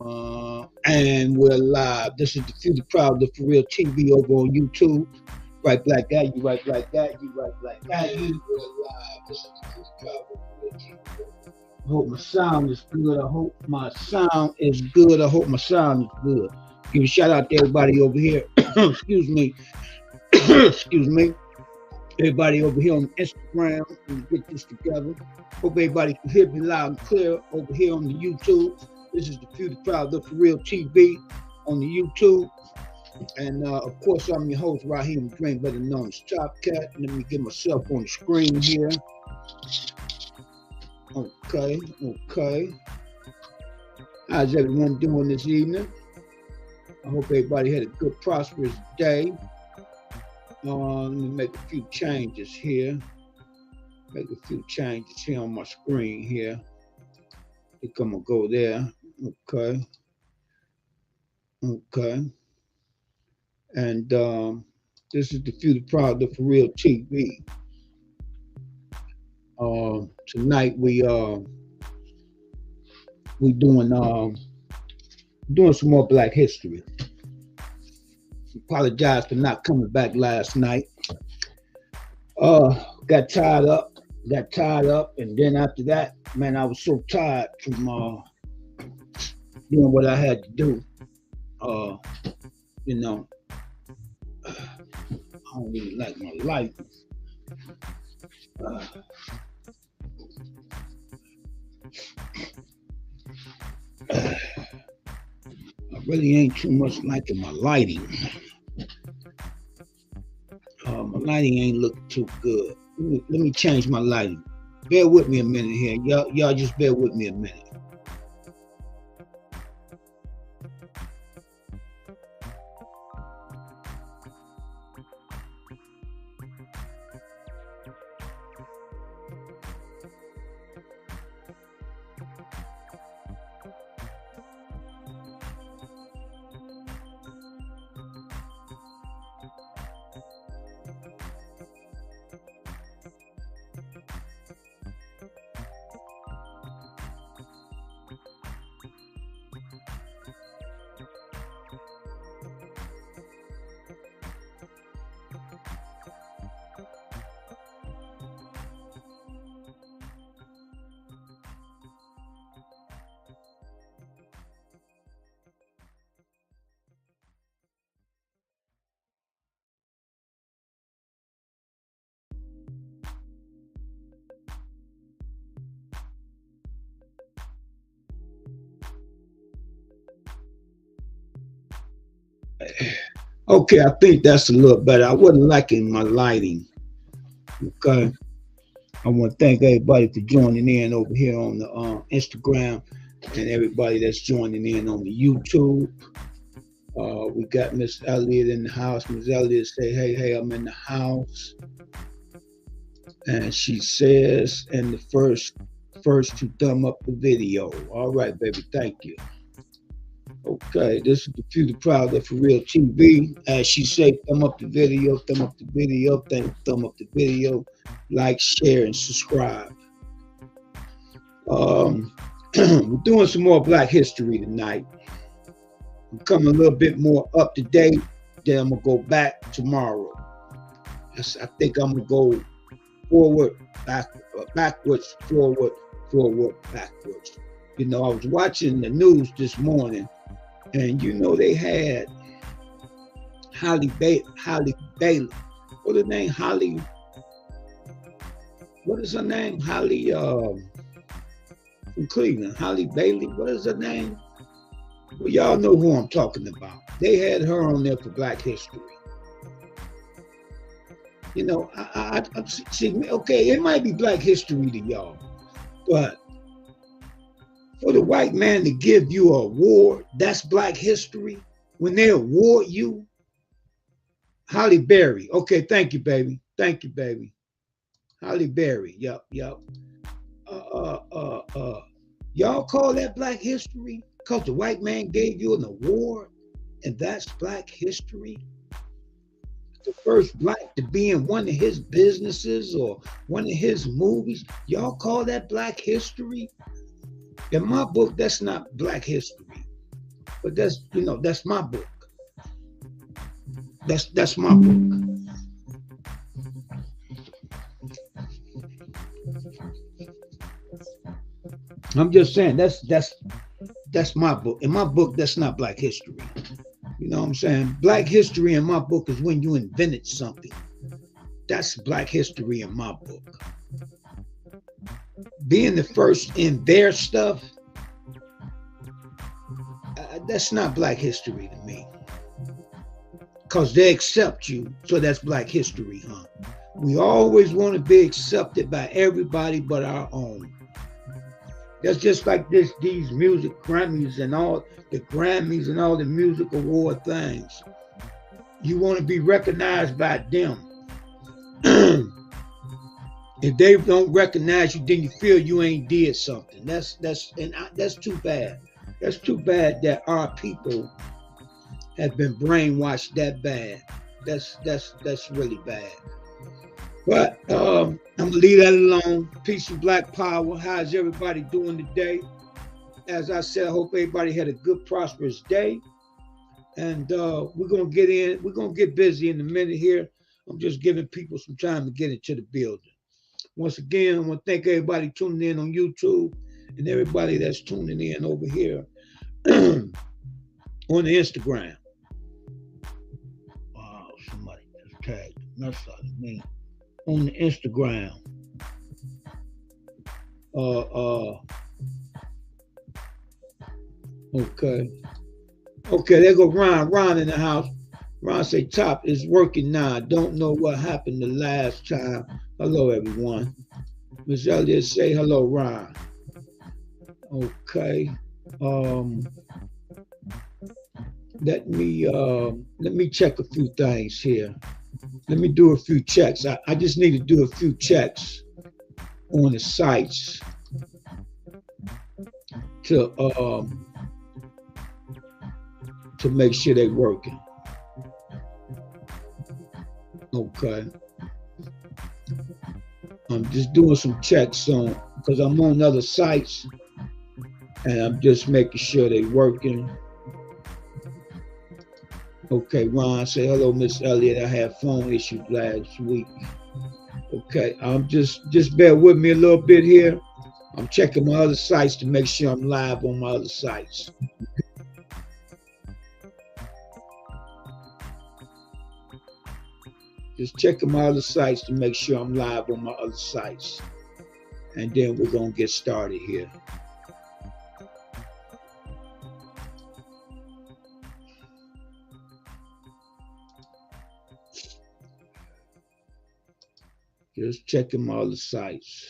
And we're live. This is the Future Proud, the For Real TV over on YouTube. Right Black Guy, you right Black Guy, you right Black Guy, you. We're live. This is the Future Proud, the For Real TV. I hope my sound is good. I hope my sound is good. I hope my sound is good. Give a shout out to everybody over here. Excuse me. Excuse me. Everybody over here on Instagram, and get this together. Hope everybody can hear me loud and clear over here on the YouTube. This is the Future Proud, the For Real TV on the YouTube. And of course, I'm your host, Raheem Green, better known as Top Cat. Let me get myself on the screen here. Okay. How's everyone doing this evening? I hope everybody had a good, prosperous day. Let me make a few changes here. On my screen here. I think I'm gonna go there. Okay. And this is the Future Proud, the For Real TV. Tonight we doing some more Black history. Apologize for not coming back last night. Got tied up, and then after that, man, I was so tired from doing what I had to do. I don't really like my life. I really ain't too much liking my lighting. My lighting ain't looking too good. Let me change my lighting. Bear with me a minute here. Y'all just bear with me a minute. Okay, I think that's a little better. I wasn't liking my lighting. Okay. I want to thank everybody for joining in over here on the Instagram and everybody that's joining in on the YouTube. We got Miss Elliott in the house. Miss Elliott say, hey, I'm in the house. And she says, and the first to thumb up the video. All right, baby, thank you. Okay, this is the Future Proud, the For Real TV. As she say, thumb up the video, thumb up the video, thumb up the video, like, share, and subscribe. We're doing some more Black history tonight. I'm coming a little bit more up to date. Then I'm gonna go back tomorrow. I think I'm gonna go forward, backwards, forward, backwards. You know, I was watching the news this morning. And you know they had Holly Bailey. What's her name? Holly. What is her name? Holly from Cleveland. Holly Bailey. What is her name? Well, y'all know who I'm talking about. They had her on there for Black history. You know, I see, okay, it might be Black history to y'all, but for the white man to give you an award, that's Black history. When they award you, Holly Berry. Okay, thank you, baby. Holly Berry. Yup. Y'all call that Black history because the white man gave you an award, and that's Black history. The first Black to be in one of his businesses or one of his movies. Y'all call that Black history? In my book, that's not Black history. But that's, you know, that's my book. That's my book. I'm just saying that's my book. In my book, that's not Black history. You know what I'm saying? Black history in my book is when you invented something. That's Black history in my book. Being the first in their stuff, that's not Black history to me. Because they accept you, so that's Black history, huh? We always want to be accepted by everybody but our own. That's just like these music Grammys and all the Grammys and all the music award things. You want to be recognized by them. If they don't recognize you, then you feel you ain't did something. That's too bad. That's too bad that our people have been brainwashed that bad. That's really bad. But I'm gonna leave that alone. Peace and Black Power. How's everybody doing today? As I said, I hope everybody had a good, prosperous day. And we're gonna get busy in a minute here. I'm just giving people some time to get into the building. Once again, I want to thank everybody tuning in on YouTube and everybody that's tuning in over here on the Instagram. Wow, somebody just tagged the mess out of me. On the Instagram. Okay. Okay, there go Ron. Ron in the house. Ron say top is working now. Don't know what happened the last time. Hello, everyone. Miss Elliott say hello, Ron. Okay. Let me check a few things here. Let me do a few checks. I just need to do a few checks on the sites to make sure they're working. Okay. I'm just doing some checks on because I'm on other sites and I'm just making sure they're working. Okay, Ron say hello, Miss Elliott. I had phone issues last week. Okay, just bear with me a little bit here. I'm checking my other sites to make sure I'm live on my other sites. Just checking my other sites to make sure I'm live on my other sites. And then we're gonna get started here. Just checking my other sites.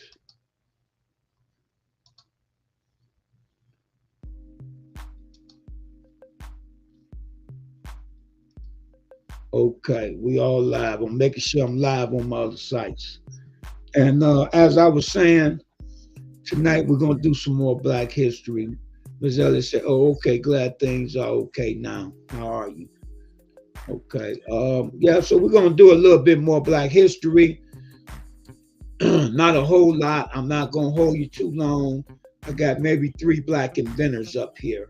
Okay, we all live. I'm making sure I'm live on my other sites. And as I was saying, tonight we're gonna do some more Black history. Ms. Ellis said, "Oh, okay. Glad things are okay now. How are you?" Okay. Yeah. So we're gonna do a little bit more Black history. Not a whole lot. I'm not gonna hold you too long. I got maybe 3 Black inventors up here.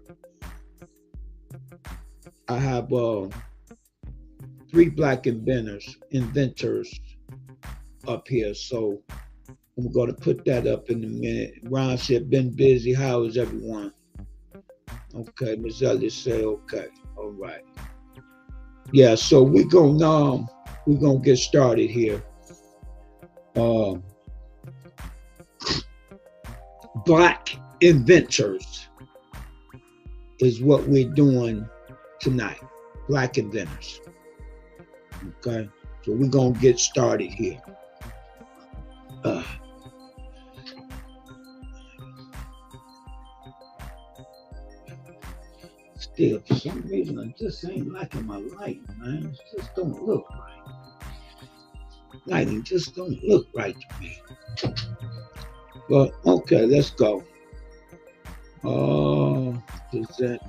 I have 3 Black inventors up here. So I'm going to put that up in a minute. Ron said, been busy. How is everyone? Okay, Ms. Elliott said, okay. All right. Yeah, so we're gonna get started here. Black inventors is what we're doing tonight. Black inventors. Okay, so we're gonna get started here. Still, for some reason, I just ain't liking my lighting, man. It just don't look right. Lighting just don't look right to me. But okay, let's go. Present,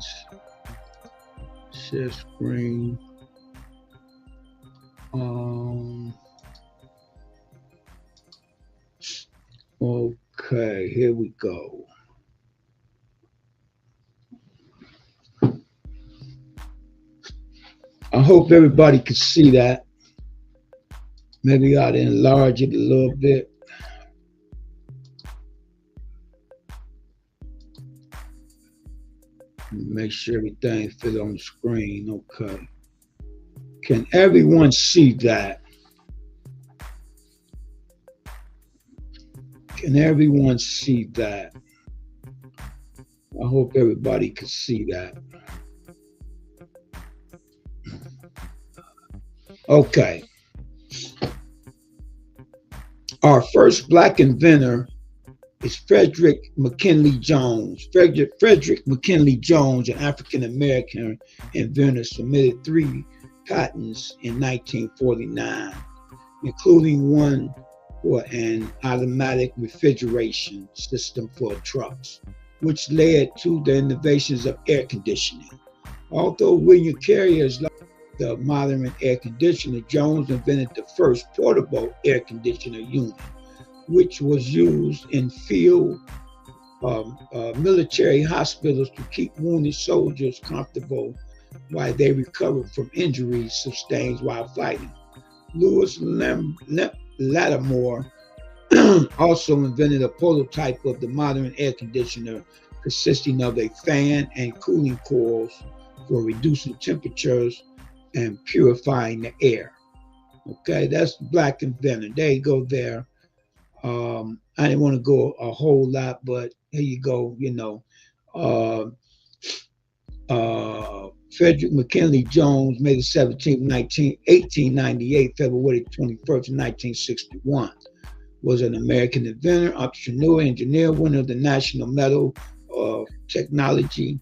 share screen. Okay, here we go. I hope everybody can see that. Maybe I ought to enlarge it a little bit. Make sure everything fit on the screen. Okay. Can everyone see that? Can everyone see that? I hope everybody can see that. Okay. Our first black inventor is Frederick McKinley Jones. Frederick McKinley Jones, an African-American inventor, submitted 3 patents in 1949, including one for an automatic refrigeration system for trucks, which led to the innovations of air conditioning. Although William Carrier's the modern air conditioner, Jones invented the first portable air conditioner unit, which was used in field military hospitals to keep wounded soldiers comfortable while they recovered from injuries sustained while fighting. Lewis Lattimore also invented a prototype of the modern air conditioner consisting of a fan and cooling coils for reducing temperatures and purifying the air. Okay, that's black inventor. There you go there. I didn't want to go a whole lot, but here you go, you know. Frederick McKinley Jones, May the 17th, 1898, February 21st, 1961, was an American inventor, entrepreneur, engineer, winner of the National Medal of Technology,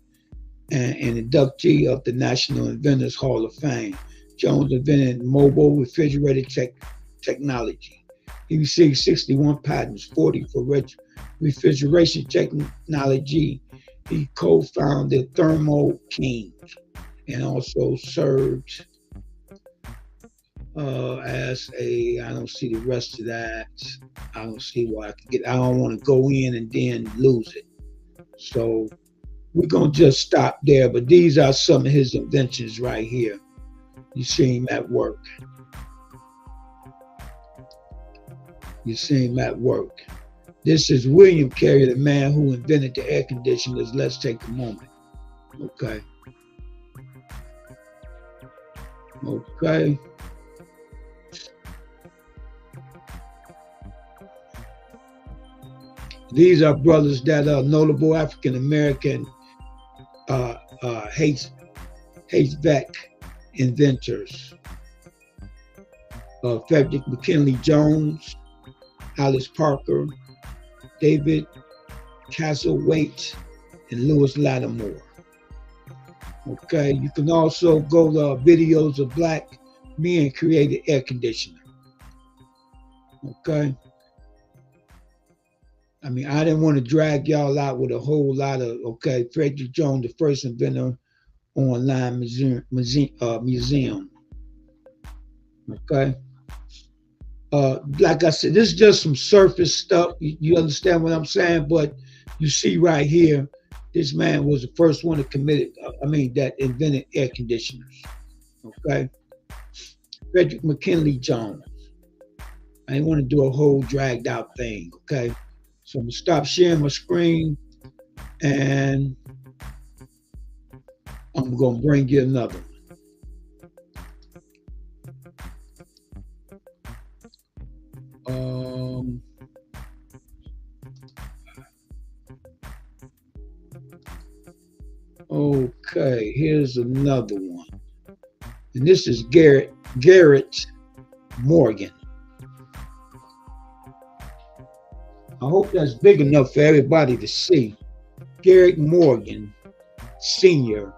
and an inductee of the National Inventors Hall of Fame. Jones invented mobile refrigerated technology. He received 61 patents, 40 for refrigeration technology. He co-founded Thermo King and also served as a, I don't see the rest of that. I don't see why I can get, I don't want to go in and then lose it. So we're going to just stop there, but these are some of his inventions right here. You see him at work. You see him at work. This is William Carrier, the man who invented the air conditioners. Let's take a moment. Okay. Okay. These are brothers that are notable African-American HVAC inventors. Frederick McKinley Jones, Alice Parker, David Castlewaite, and Lewis Lattimore. Okay, you can also go to videos of black men created air conditioner. Okay. I mean, I didn't want to drag y'all out with a whole lot of, okay, Frederick Jones, the first inventor online museum. Okay. Like I said, this is just some surface stuff. You understand what I'm saying? But you see right here, this man was the first one that invented air conditioners. Okay. Frederick McKinley Jones. I didn't want to do a whole dragged out thing. Okay. So I'm gonna stop sharing my screen and I'm gonna bring you another one. Okay, here's another one. And this is Garrett Morgan. I hope that's big enough for everybody to see. Garrett Morgan, Sr.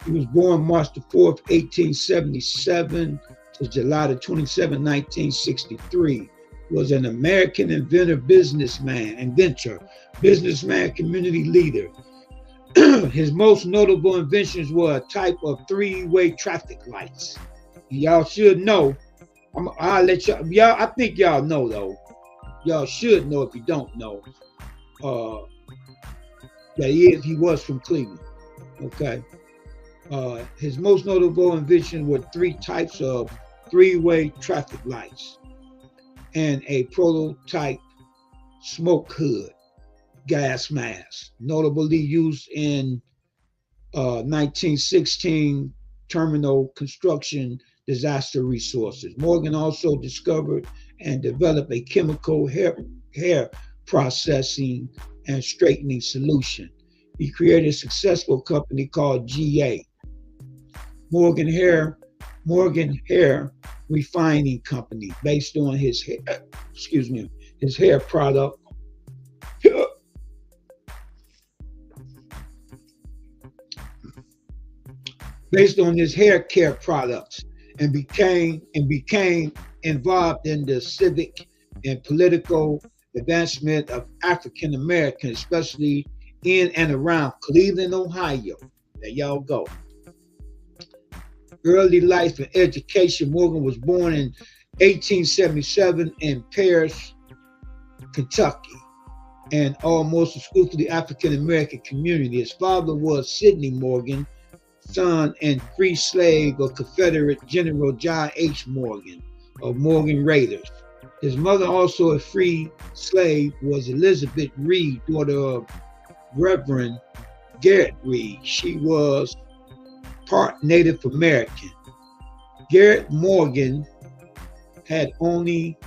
He was born March the 4th, 1877 to July the 27th, 1963. Was an American inventor, businessman, community leader. His most notable inventions were a type of 3-way traffic lights. Y'all should know. I'll let y'all, I think y'all know though. Y'all should know if you don't know. That he was from Cleveland. Okay. His most notable invention were three types of three-way traffic lights and a prototype smoke hood gas mask, notably used in 1916 terminal construction disaster resources. Morgan also discovered and developed a chemical hair processing and straightening solution. He created a successful company called GA, Morgan Hair Refining Company, based on his hair product. Based on his hair care products, and became involved in the civic and political advancement of African Americans, especially in and around Cleveland, Ohio. There y'all go. Early life and education. Morgan was born in 1877 in Paris, Kentucky, and almost exclusively African American community. His father was Sidney Morgan, son and free slave of Confederate General John H. Morgan of Morgan Raiders. His mother, also a free slave, was Elizabeth Reed, daughter of Reverend Garrett Reed. She was part Native American. Garrett Morgan had only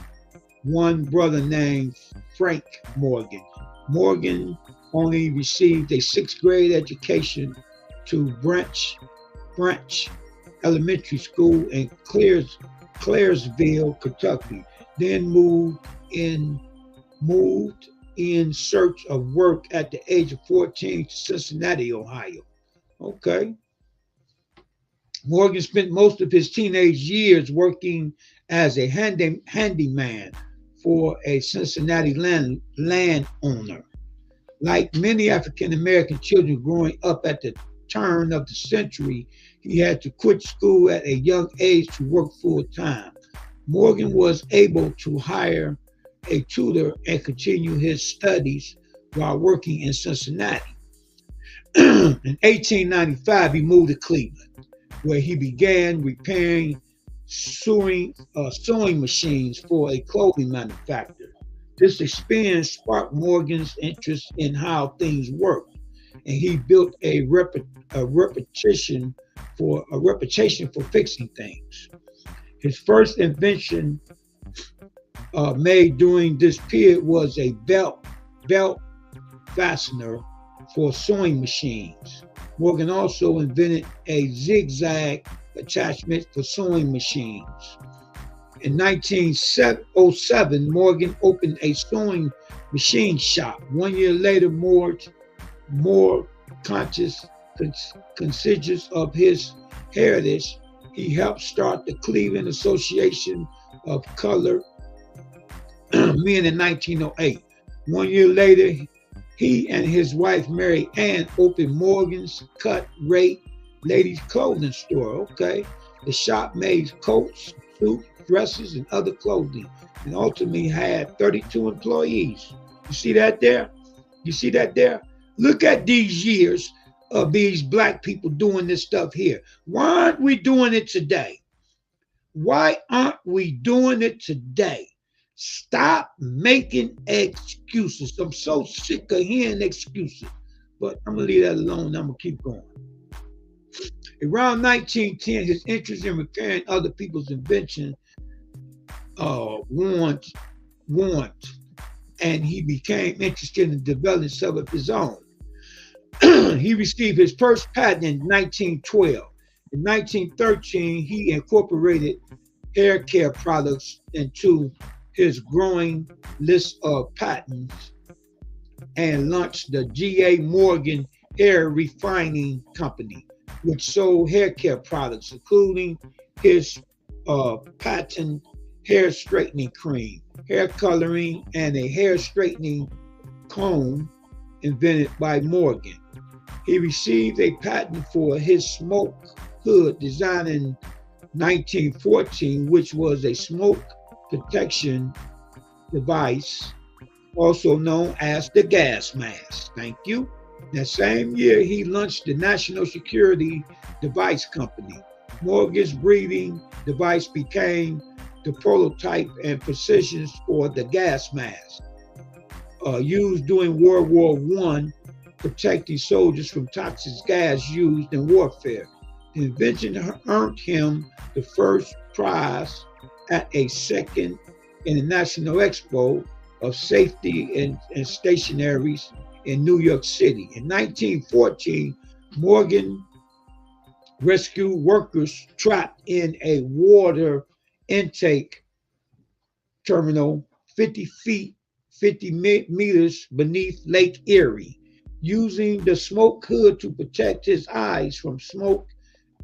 one brother named Frank Morgan. Morgan only received a sixth grade education to Branch Elementary School in Claresville, Kentucky. Then moved in search of work at the age of 14 to Cincinnati, Ohio. Okay. Morgan spent most of his teenage years working as a handyman for a Cincinnati landowner. Like many African American children growing up at the turn of the century, he had to quit school at a young age to work full time. Morgan was able to hire a tutor and continue his studies while working in Cincinnati. In 1895, he moved to Cleveland, where he began repairing sewing machines for a clothing manufacturer. This experience sparked Morgan's interest in how things work, and he built a reputation for fixing things. His first invention made during this period was a belt fastener for sewing machines. Morgan also invented a zigzag attachment for sewing machines. In 1907, Morgan opened a sewing machine shop. 1 year later, more conscious of his heritage, he helped start the Cleveland Association of Colored Men in 1908. 1 year later, he and his wife, Mary Ann, opened Morgan's Cut Rate ladies' clothing store. Okay. The shop made coats, suits, dresses, and other clothing, and ultimately had 32 employees. You see that there? You see that there? Look at these years of these black people doing this stuff here. Why aren't we doing it today? Why aren't we doing it today? Stop making excuses. I'm so sick of hearing excuses, but I'm going to leave that alone. I'm going to keep going. Around 1910, his interest in repairing other people's inventions warmed, and he became interested in developing some of his own. He received his first patent in 1912. In 1913, he incorporated hair care products into his growing list of patents and launched the G.A. Morgan Hair Refining Company, which sold hair care products, including his patent hair straightening cream, hair coloring, and a hair straightening comb invented by Morgan. He received a patent for his smoke hood designed in 1914, which was a smoke protection device, also known as the gas mask. Thank you. That same year, he launched the National Security Device Company. Morgan's breathing device became the prototype and precisions for the gas mask used during World War One, protecting soldiers from toxic gas used in warfare. The invention earned him the first prize at a second International Expo of Safety and Stationaries in New York City. In 1914, Morgan rescued workers trapped in a water intake terminal 50 meters beneath Lake Erie, using the smoke hood to protect his eyes from smoke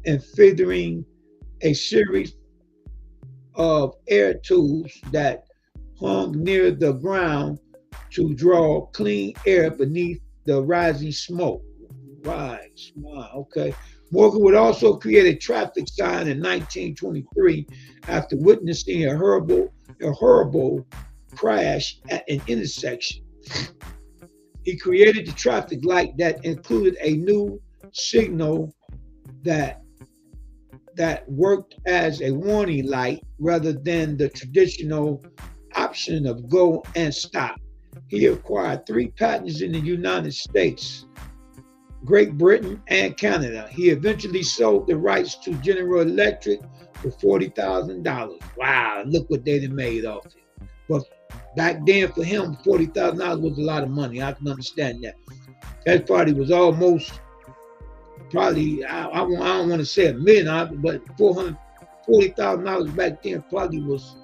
and feathering a series of air tubes that hung near the ground to draw clean air beneath the rising smoke. Right, wow, okay. Morgan would also create a traffic sign in 1923 after witnessing a horrible crash at an intersection. He created the traffic light that included a new signal that worked as a warning light rather than the traditional option of go and stop. He acquired 3 patents in the United States, Great Britain, and Canada. He eventually sold the rights to General Electric for $40,000. Wow, look what they done made off it. But back then for him, $40,000 was a lot of money. I can understand that. That probably was almost, probably, I don't want to say $1 million, but $440,000 back then probably was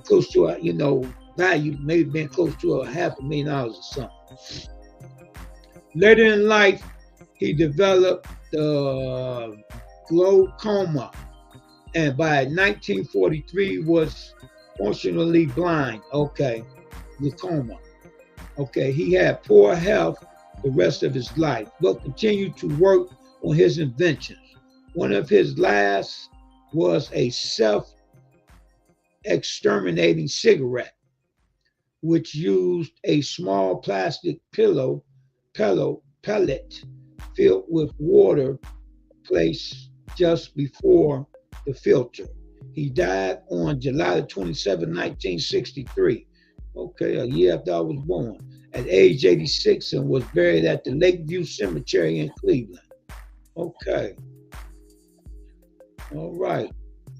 close to a, value, maybe been close to $500,000 or something. Later in life, he developed glaucoma, and by 1943 was functionally blind. Okay, glaucoma. Okay, he had poor health the rest of his life, but continued to work on his inventions. One of his last was a self-exterminating cigarette, which used a small plastic pellet filled with water placed just before the filter. He died on July 27, 1963. Okay, a year after I was born, at age 86, and was buried at the Lakeview Cemetery in Cleveland. Okay. All right.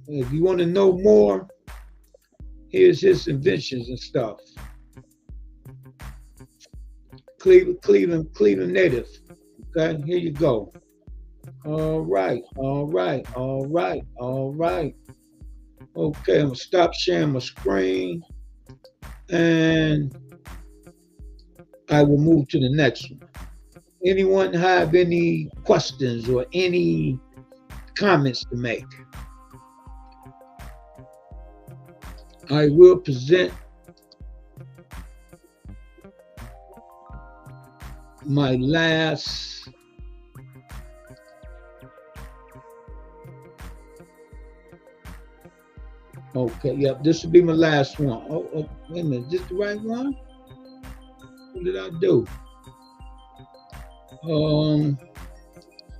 If you want to know more, here's his inventions and stuff. Cleveland native. Okay, here you go. All right. Okay, I'm gonna stop sharing my screen and I will move to the next one. Anyone have any questions or any comments to make? I will present my last okay, yep, this will be my last one. Oh, wait a minute, is this the right one? What did I do?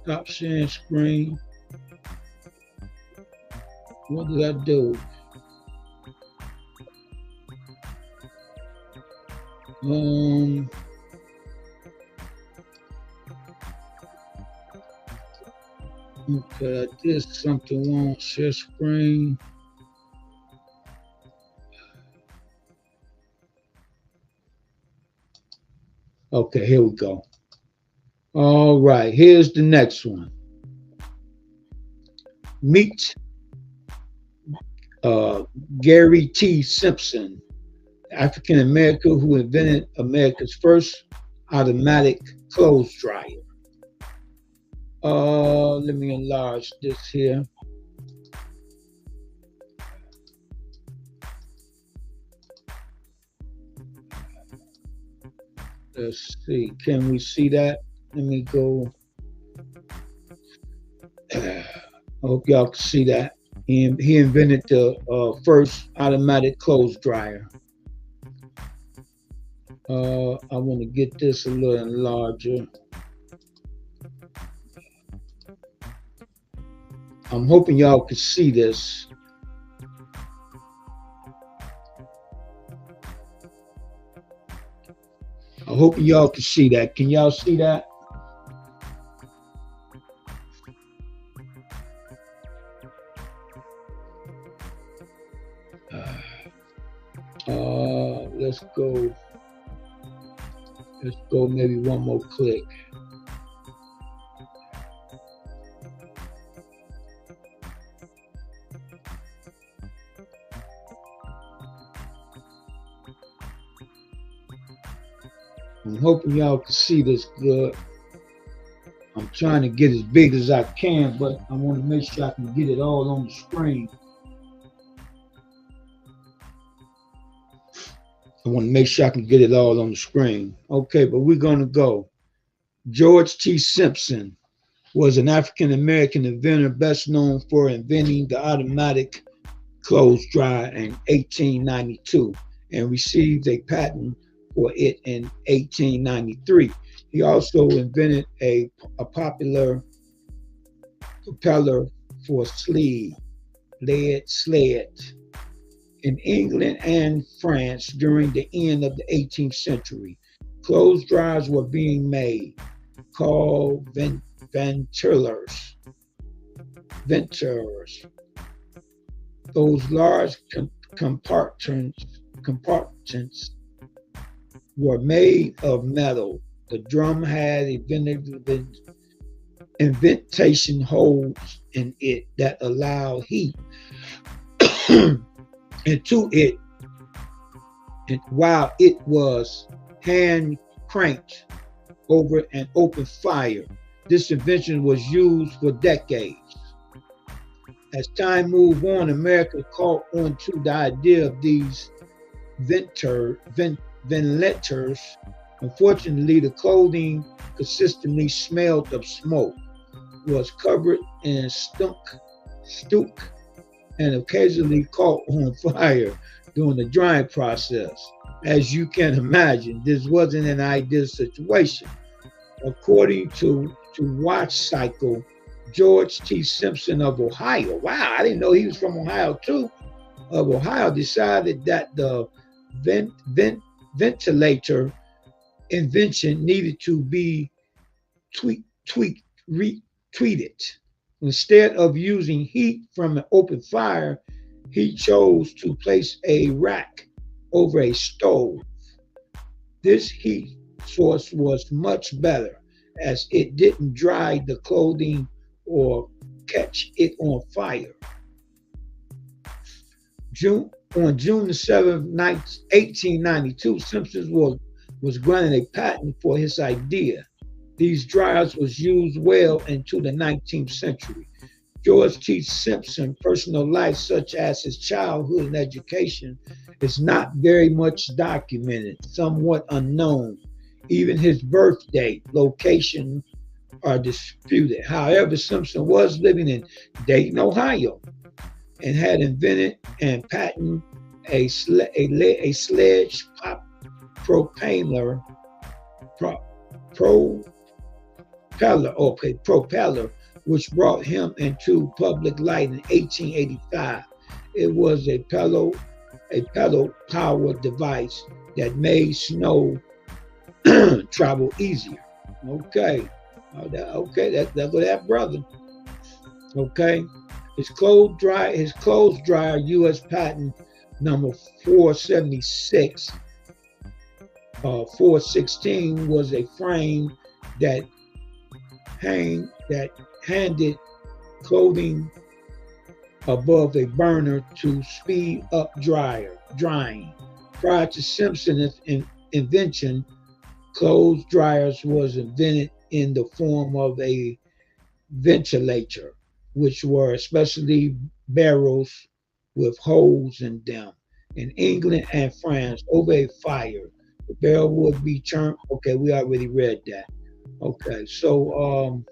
Stop sharing screen. What did I do? Okay, I did something wrong. Share screen. Okay, here we go. All right, here's the next one. Meet Gary T. Simpson, African American who invented America's first automatic clothes dryer. Let me enlarge this here. Let's see, can we see that? Let me go. I hope y'all can see that. He invented the first automatic clothes dryer. I want to get this a little larger. I'm hoping y'all can see this. I hope y'all can see that. Can y'all see that? Let's go. Let's go maybe one more click. I'm hoping y'all can see this good. I'm trying to get as big as I can, but I want to make sure I can get it all on the screen. I want to make sure I can get it all on the screen. Okay, but we're going to go. George T. Simpson was an African-American inventor best known for inventing the automatic clothes dryer in 1892 and received a patent for it in 1893. He also invented a popular propeller for lead sled. In England and France during the end of the 18th century, clothes dryers were being made, called ventilers. Those large compartments were made of metal. The drum had ventilation holes in it that allowed heat into it, and while it was hand cranked over an open fire. This invention was used for decades. As time moved on, America caught on to the idea of these ventilators. Unfortunately, the clothing consistently smelled of smoke, was covered in stunk, and occasionally caught on fire during the drying process. As you can imagine, this wasn't an ideal situation. According to Watch Cycle, George T. Simpson of Ohio, wow, I didn't know he was from Ohio too, of Ohio, decided that the ventilator invention needed to be retweeted. Instead of using heat from an open fire, he chose to place a rack over a stove. This heat source was much better as it didn't dry the clothing or catch it on fire. On June the 7th, 1892, Simpson was granted a patent for his idea. These dryers was used well into the 19th century. George T. Simpson's personal life, such as his childhood and education, is not very much documented, somewhat unknown. Even his birth date, location are disputed. However, Simpson was living in Dayton, Ohio, and had invented and patented a sledge propeller, which brought him into public light in 1885. It was a pedal powered device that made snow travel easier. Okay, that's that brother. Okay, his clothes dryer U.S. patent number 416 was a frame that handed clothing above a burner to speed up drying. Prior to Simpson's invention, clothes dryers was invented in the form of a ventilator, which were especially barrels with holes in them. In England and France, over a fire, the barrel would be turned. Okay, we already read that. Okay, so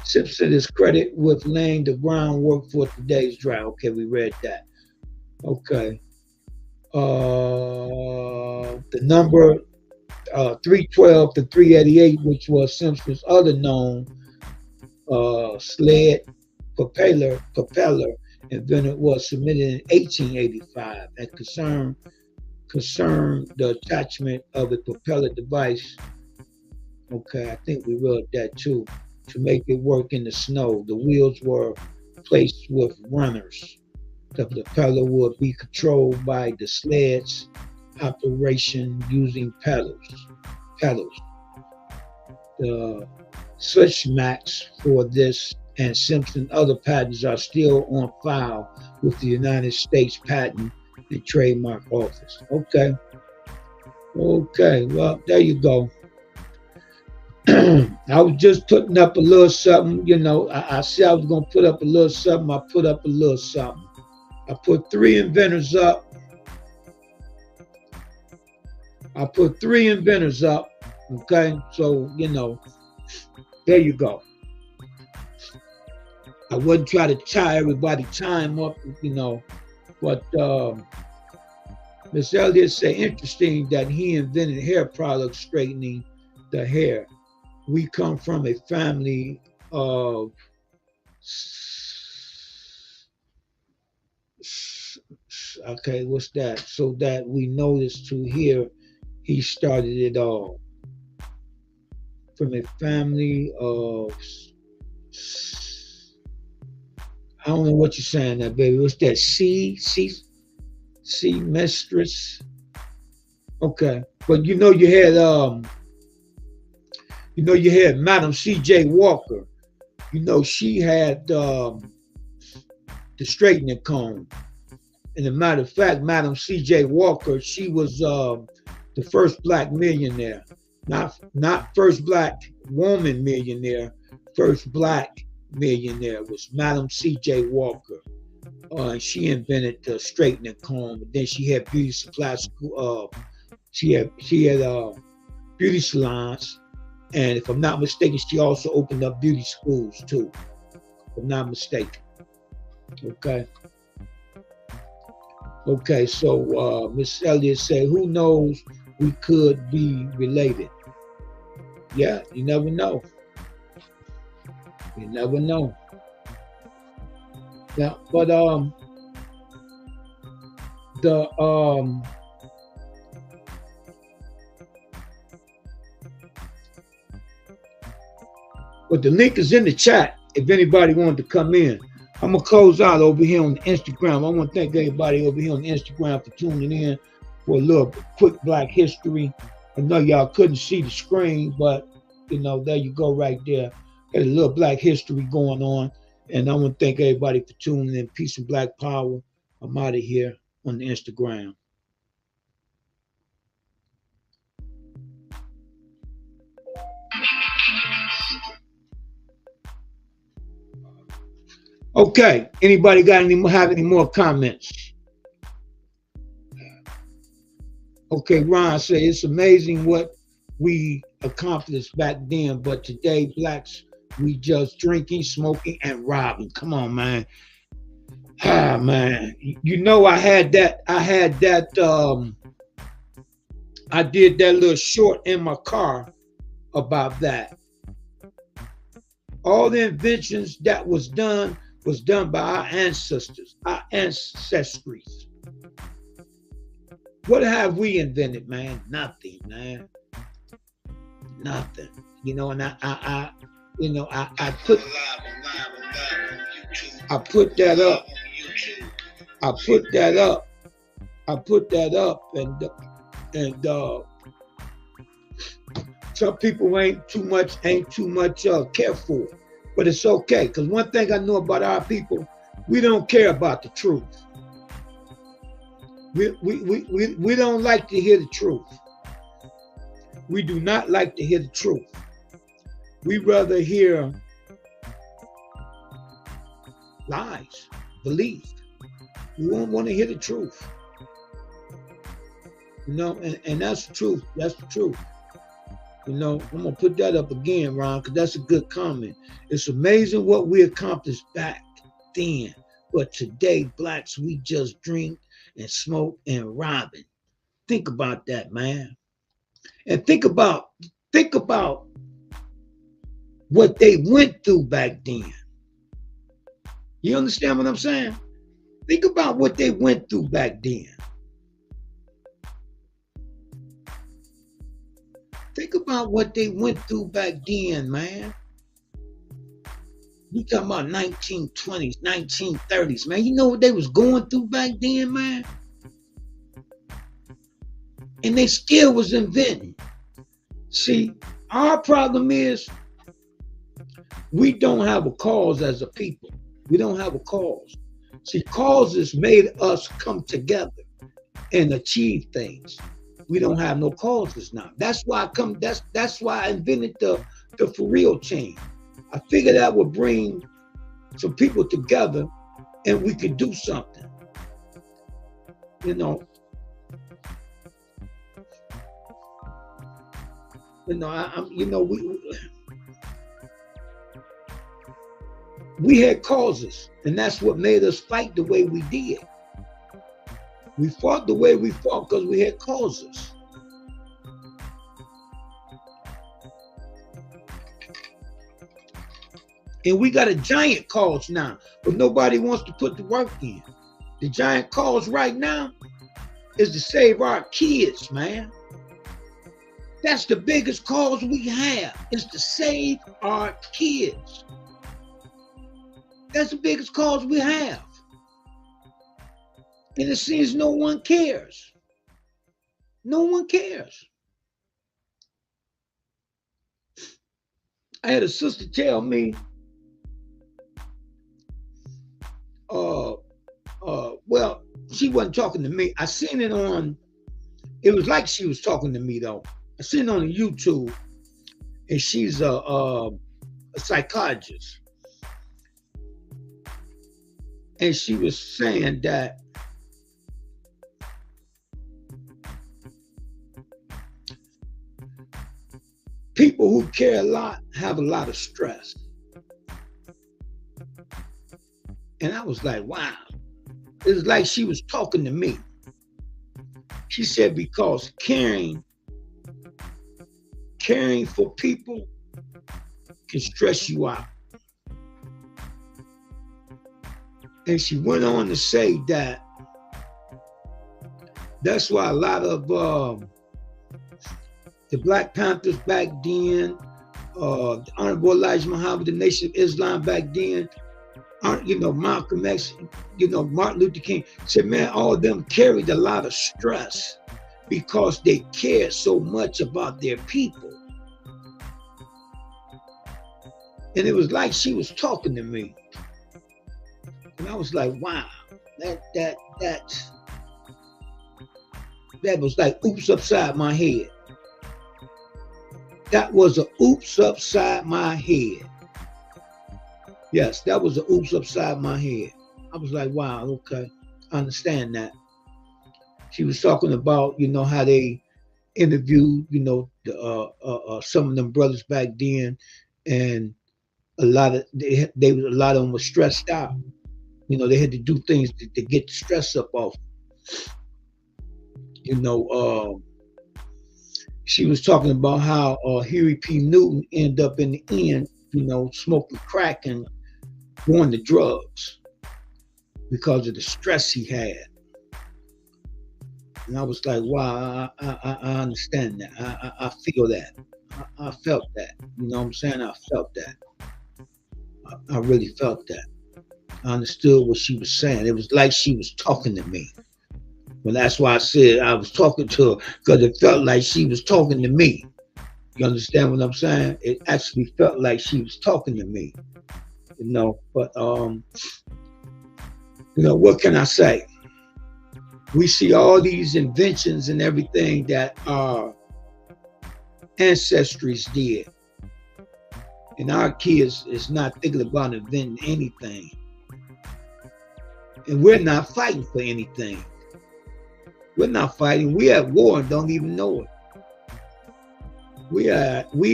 Simpson is credited with laying the groundwork for today's dryer. Okay, we read that. Okay. The number 312 to 388, which was Simpson's other known sled propeller invented was submitted in 1885 and concerned the attachment of a propeller device. Okay, I think we read that too. To make it work in the snow, the wheels were placed with runners. The propeller would be controlled by the sled's operation using pedals. Pedals. The switchbacks for this and Simpson other patents are still on file with the United States Patent and Trademark Office. Okay. Okay. Well, there you go. I was just putting up a little something, you know. I said I was gonna put up a little something. I put up a little something. I put 3 inventors up. Okay, so you know, there you go. I wouldn't try to tie everybody time up, you know, but Miss Elliott said interesting that he invented hair products straightening the hair. We come from a family of okay, what's that? So that we notice to hear he started it all. From a family of I don't know what you're saying there, baby. What's that? C mistress. Okay. But you know you had Madam C.J. Walker. You know, she had the straightening comb. And as a matter of fact, Madam C.J. Walker, she was the first black millionaire. Not first black woman millionaire, first black millionaire was Madam C.J. Walker. She invented the straightening comb. And then she had beauty supply school. She had beauty salons. And if I'm not mistaken, she also opened up beauty schools too. If I'm not mistaken. Okay. Okay, so Miss Elliott said, who knows, we could be related. Yeah, you never know. You never know. Yeah, but the link is in the chat if anybody wanted to come in. I'm gonna close out over here on Instagram. I want to thank everybody over here on Instagram for tuning in for a little quick Black history. I know y'all couldn't see the screen, but you know, there you go right there. Got a little Black history going on. And I want to thank everybody for tuning in. Peace and Black Power. I'm out of here on the Instagram. Okay, anybody have any more comments? Okay, Ron said it's amazing what we accomplished back then, but today blacks, we just drinking, smoking, and robbing. Come on, man. Ah, man. You know, I did that little short in my car about that. All the inventions that was done by our ancestors, our ancestries. What have we invented, man? Nothing, man. Nothing. You know, and I put that up, and some people ain't too much careful. But it's okay, because one thing I know about our people, we don't care about the truth. We don't like to hear the truth. We do not like to hear the truth. We rather hear lies, belief. We won't want to hear the truth. You know, and that's the truth. That's the truth. You know, I'm going to put that up again, Ron, because that's a good comment. It's amazing what we accomplished back then. But today, blacks, we just drink and smoke and robbing. Think about that, man. And think about what they went through back then. You understand what I'm saying? Think about what they went through back then. Think about what they went through back then, man. You talking about 1920s, 1930s, man. You know what they was going through back then, man? And they still was inventing. See, our problem is we don't have a cause as a people. We don't have a cause. See, causes made us come together and achieve things. We don't have no causes now. That's why that's why I invented the for real chain. I figured that would bring some people together and we could do something. You know, we had causes, and that's what made us fight the way we did. We fought the way we fought because we had causes. And we got a giant cause now, but nobody wants to put the work in. The giant cause right now is to save our kids, man. That's the biggest cause we have, is to save our kids. That's the biggest cause we have. And it seems no one cares. No one cares. I had a sister tell me, well, she wasn't talking to me. I seen it on, it was like she was talking to me though. I seen it on YouTube, and she's a psychologist. And she was saying that people who care a lot have a lot of stress. And I was like, wow. It was like she was talking to me. She said, because caring for people can stress you out. And she went on to say that that's why a lot of the Black Panthers back then, the Honorable Elijah Muhammad, the Nation of Islam back then, Malcolm X, Martin Luther King, said, man, all of them carried a lot of stress because they cared so much about their people. And it was like she was talking to me. And I was like, wow, that was like oops upside my head. That was a oops upside my head. Yes, that was a oops upside my head. I was like, wow, okay, I understand that. She was talking about, how they interviewed, some of them brothers back then, and a lot of them were stressed out. They had to do things to get the stress up off. She was talking about how Huey P. Newton ended up in the end, smoking crack and going to drugs because of the stress he had. And I was like, wow, I understand that. I feel that. I felt that. You know what I'm saying? I felt that. I really felt that. I understood what she was saying. It was like she was talking to me. Well, that's why I said I was talking to her, because it felt like she was talking to me. You understand what I'm saying? It actually felt like she was talking to me. But what can I say? We see all these inventions and everything that our ancestors did. And our kids is not thinking about inventing anything. And we're not fighting for anything. We're not fighting. We're at war and don't even know it. We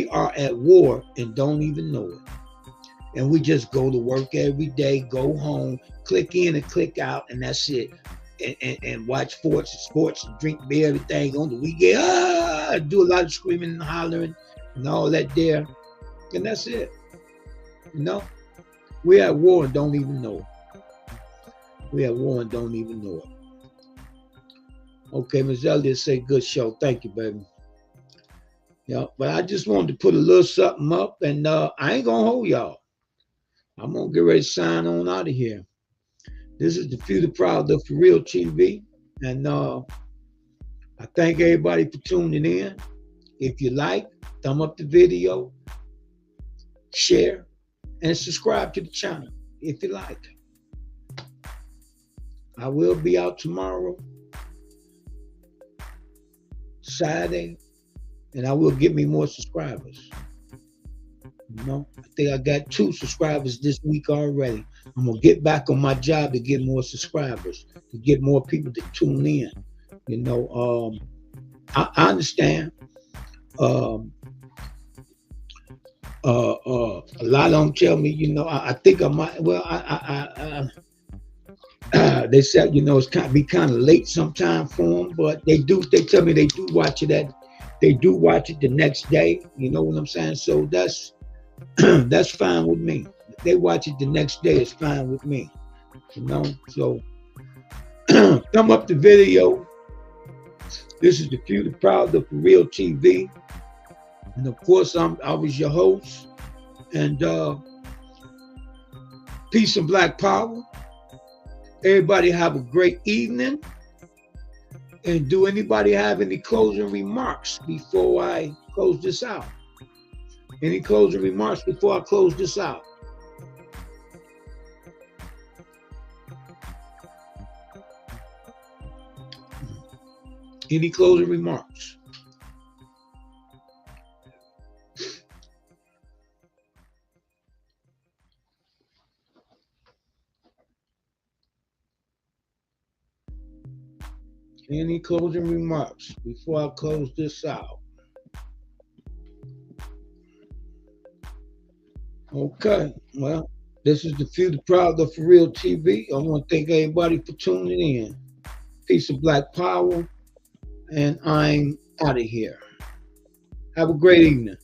are at war and don't even know it. And we just go to work every day, go home, click in and click out, and that's it. And watch sports and drink beer, everything on the weekend. Do a lot of screaming and hollering and all that there. And that's it. We're at war and don't even know it. We at war and don't even know it. Okay, Ms. Elliott say good show. Thank you, baby. Yeah, but I just wanted to put a little something up, and I ain't gonna hold y'all. I'm gonna get ready to sign on out of here. This is the Few the Proud, the For Real TV, and I thank everybody for tuning in. If you like, thumb up the video, share, and subscribe to the channel if you like. I will be out tomorrow, Saturday, and I will get me more subscribers. You know, I think I got 2 subscribers this week already. I'm gonna get back on my job to get more subscribers, to get more people to tune in. You know, I understand. A lot of them tell me, you know, I think I might. Well, they said, you know, it's kind of late sometime for them, but they tell me they do watch it the next day. You know what I'm saying? So that's that's fine with me. If they watch it the next day, it's fine with me. You know, so thumb up the video. This is the Few the Proud, the For Real TV, and of course I was your host. And peace and black power. Everybody have a great evening. And do anybody have any closing remarks before I close this out? Any closing remarks before I close this out? Any closing remarks? Any closing remarks before I close this out? Okay, well, this is the Few the Proud, the For Real TV. I want to thank everybody for tuning in. Peace of black power, and I'm out of here. Have a great evening.